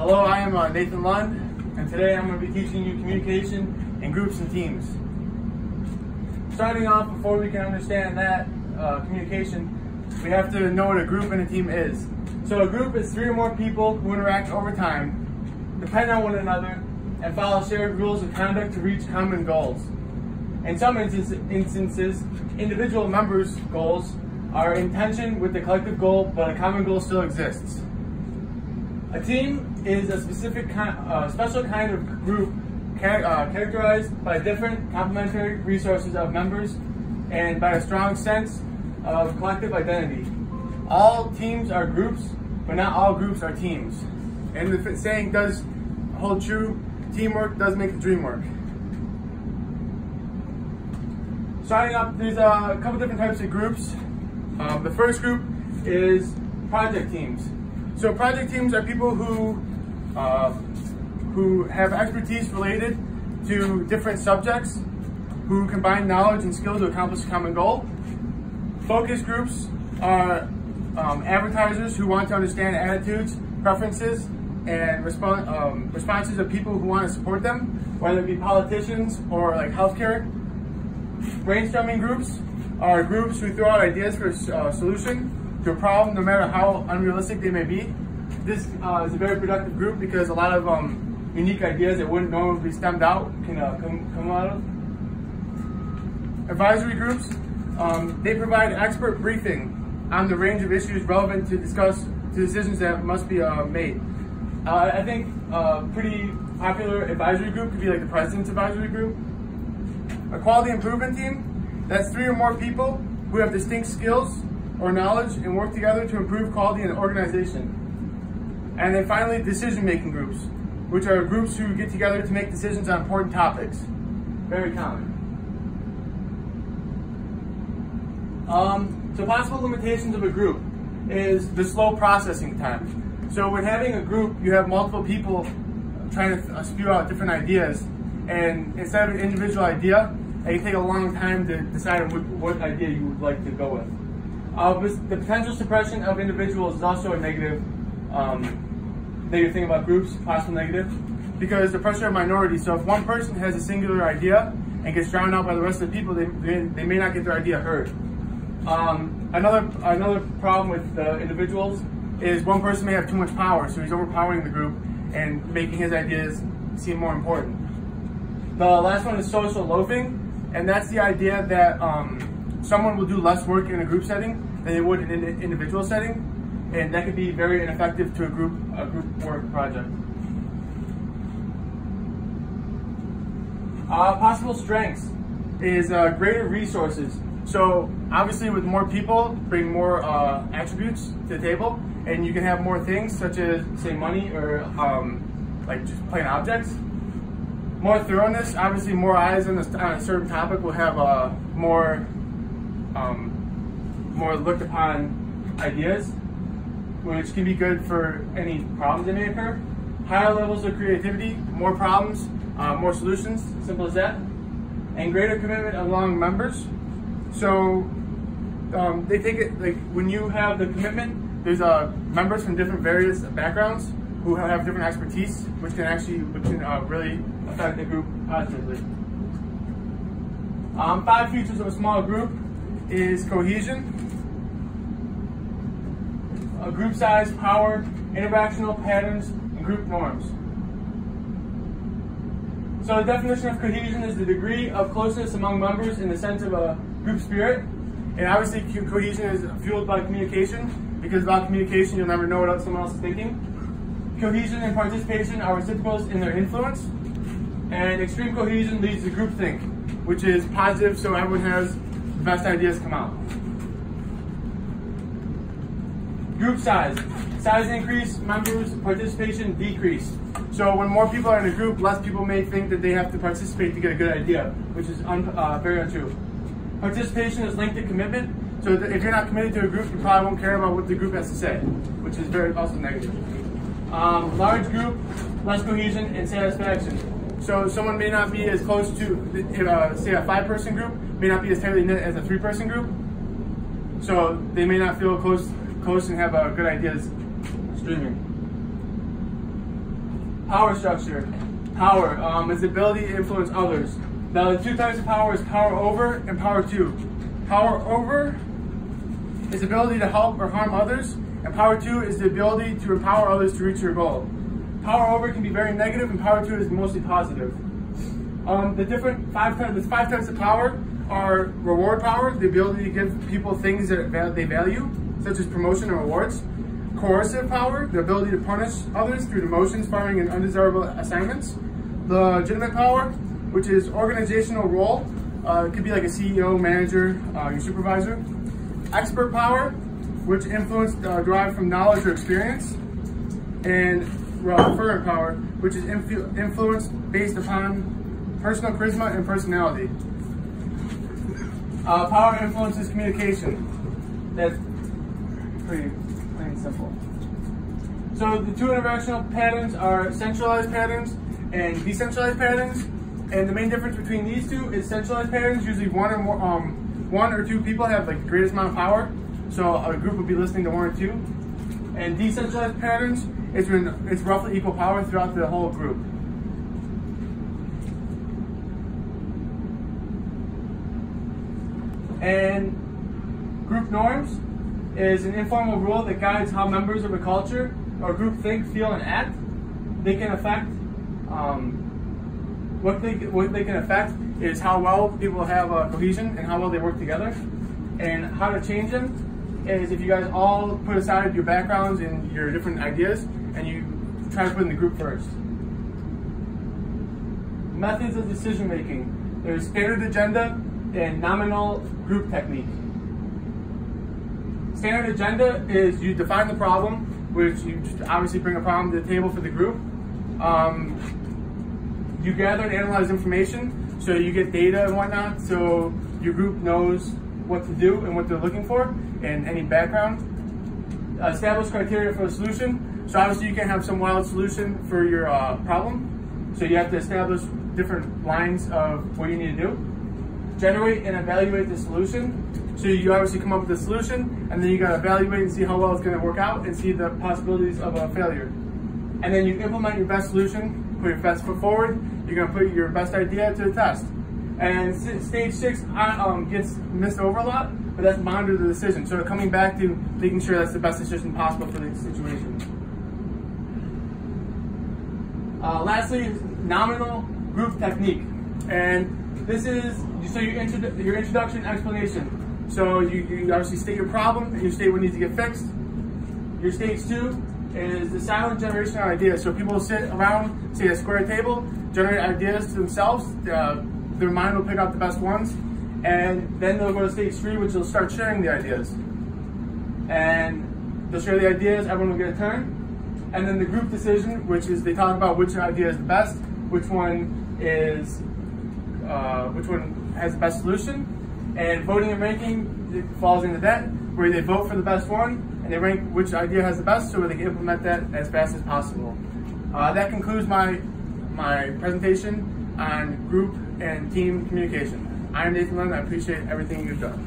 Hello, I am Nathan Lund, and today I'm going to be teaching you communication in groups and teams. Starting off, before we can understand that communication, we have to know what a group and a team is. So a group is 3 or more people who interact over time, depend on one another, and follow shared rules of conduct to reach common goals. In some instances, individual members' goals are in tension with the collective goal, but a common goal still exists. A team is a special kind of group characterized by different complementary resources of members and by a strong sense of collective identity. All teams are groups, but not all groups are teams. And the saying does hold true, teamwork does make the dream work. Starting up, there's a couple different types of groups. The first group is project teams. So project teams are people who have expertise related to different subjects, who combine knowledge and skill to accomplish a common goal. Focus groups are advertisers who want to understand attitudes, preferences, and responses of people who want to support them, whether it be politicians or like healthcare. Brainstorming groups are groups who throw out ideas for a solution to a problem, no matter how unrealistic they may be. This is a very productive group because a lot of unique ideas that wouldn't normally be stemmed out can come out of. Advisory groups, they provide expert briefing on the range of issues relevant to decisions that must be made. I think a pretty popular advisory group could be like the President's Advisory Group. A quality improvement team, that's 3 or more people who have distinct skills or knowledge and work together to improve quality in an organization. And then finally, decision-making groups, which are groups who get together to make decisions on important topics. Very common. So possible limitations of a group is the slow processing time. So when having a group, you have multiple people trying to spew out different ideas, and instead of an individual idea, it can take a long time to decide on what idea you would like to go with. The potential suppression of individuals is also a negative thing about groups, possible negative, because the pressure of minority. So if one person has a singular idea and gets drowned out by the rest of the people, they may not get their idea heard. Another problem with individuals is one person may have too much power, so he's overpowering the group and making his ideas seem more important. The last one is social loafing, and that's the idea that someone will do less work in a group setting than they would in an individual setting, and that could be very ineffective to a group work project. Possible strengths is greater resources. So obviously with more people, bring more attributes to the table, and you can have more things such as, say, money or like just plain objects. More thoroughness, obviously more eyes on a certain topic will have more looked upon ideas, which can be good for any problems that may occur. Higher levels of creativity, more problems, more solutions, simple as that. And greater commitment among members. So they take it, like when you have the commitment, there's members from different various backgrounds who have different expertise, which can really affect the group positively. 5 features of a small group is cohesion, group size, power, interactional patterns, and group norms. So the definition of cohesion is the degree of closeness among members in the sense of a group spirit. And obviously cohesion is fueled by communication, because without communication you'll never know what someone else is thinking. Cohesion and participation are reciprocals in their influence. And extreme cohesion leads to groupthink, which is positive, so everyone has the best ideas come out. Group size. Size increase, members' participation decrease. So when more people are in a group, less people may think that they have to participate to get a good idea, which is very untrue. Participation is linked to commitment, so if you're not committed to a group, you probably won't care about what the group has to say, which is also negative. Large group, less cohesion and satisfaction. So someone may not be as close to, say a 5-person group, may not be as tightly knit as a 3-person group. So they may not feel close and have good ideas streaming. Power structure. Power is the ability to influence others. Now the two types of power is power over and power to. Power over is the ability to help or harm others, and power to is the ability to empower others to reach your goal. Power over can be very negative, and power to is mostly positive. The five types of power are reward power, the ability to give people things that they value, such as promotion and rewards. Coercive power, the ability to punish others through demotions, firing, and undesirable assignments. The legitimate power, which is organizational role, it could be like a CEO, manager, your supervisor. Expert power, which influence derived from knowledge or experience. And referent power, which is influence based upon personal charisma and personality. Power influences communication. That's pretty plain and simple. So the two interactional patterns are centralized patterns and decentralized patterns. And the main difference between these two is centralized patterns, usually one or two people have like the greatest amount of power. So a group will be listening to one or two. And decentralized patterns, it's roughly equal power throughout the whole group. And group norms is an informal rule that guides how members of a culture or group think, feel, and act. They can affect, what they can affect is how well people have cohesion and how well they work together. And how to change them is if you guys all put aside your backgrounds and your different ideas and you try to put in the group first. Methods of decision making. There's standard agenda and nominal group technique. Standard agenda is you define the problem, which you just obviously bring a problem to the table for the group. You gather and analyze information, so you get data and whatnot, so your group knows what to do and what they're looking for, and any background. Establish criteria for a solution. So obviously you can't have some wild solution for your problem, so you have to establish different lines of what you need to do. Generate and evaluate the solution. So you obviously come up with a solution, and then you gotta evaluate and see how well it's gonna work out and see the possibilities of a failure. And then you implement your best solution, put your best foot forward, you're gonna put your best idea to the test. And stage 6 gets missed over a lot, but that's monitor the decision. So coming back to making sure that's the best decision possible for the situation. Lastly, nominal group technique. And this is your introduction explanation. So you obviously state your problem and you state what needs to get fixed. Your stage 2 is the silent generation of ideas. So people will sit around, say, a square table, generate ideas to themselves. Their mind will pick out the best ones, and then they'll go to stage 3, which they'll start sharing the ideas. And they'll share the ideas, everyone will get a turn. And then the group decision, which is they talk about which idea is the best, which one has the best solution. And voting and ranking, it falls into that, where they vote for the best one, and they rank which idea has the best so they can implement that as fast as possible. That concludes my presentation on group and team communication. I'm Nathan Lund. I appreciate everything you've done.